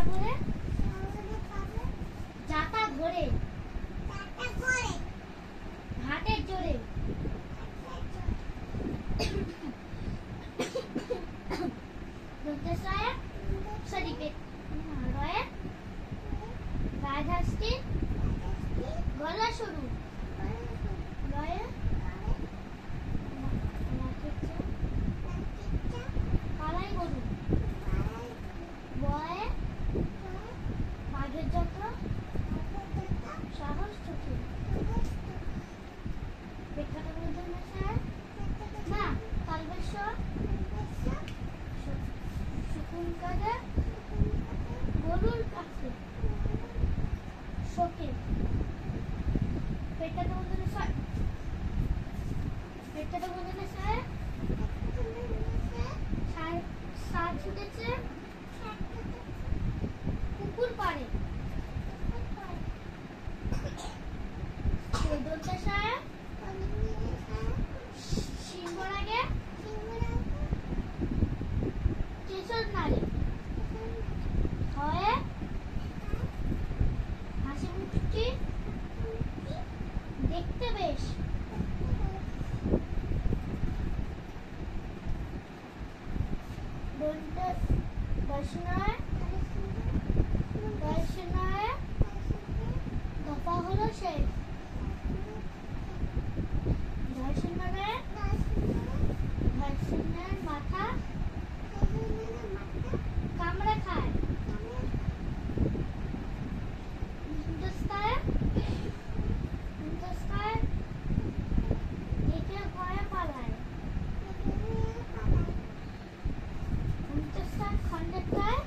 ধরে জাতা ধরে ঘাটের জোরে রাজহাঁসটির গলা সরু কালাই গরু বয়ে বাঘের যত সাহস চোখে বিখ্যাত বলতে না কালবেশ্বর শকুনকারে গরুর কাছে শোকে বিখ্যাত বলতে সার ছুটেছে পুকুর পাড়ে সিংহর আগে কেশর নাড়ে হয়ে হাসি মুখটি দেখতে বেশ দফা হলো শেষ ধর্ষণের মাথা কামড়ে খায় হিন্দুস্তায় দেখে ভয়ে পালায় হিন্দুস্তান খণ্ডেরটায়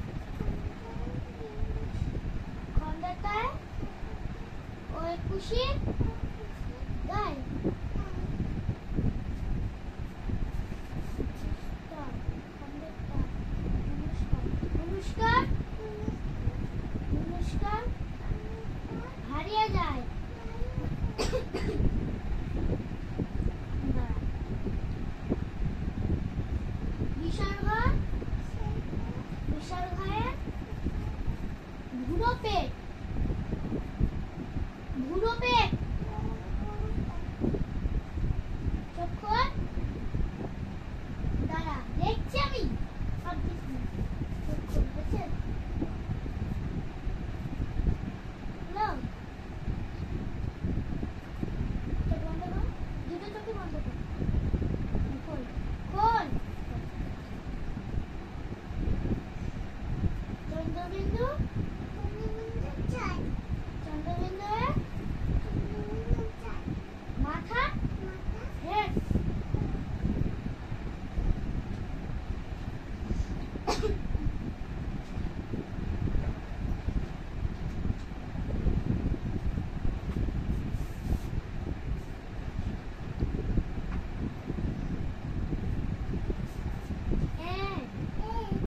ওই খুশি গায় হারিয়ে যায় বিশাল ঘায়ে ভুরো পেট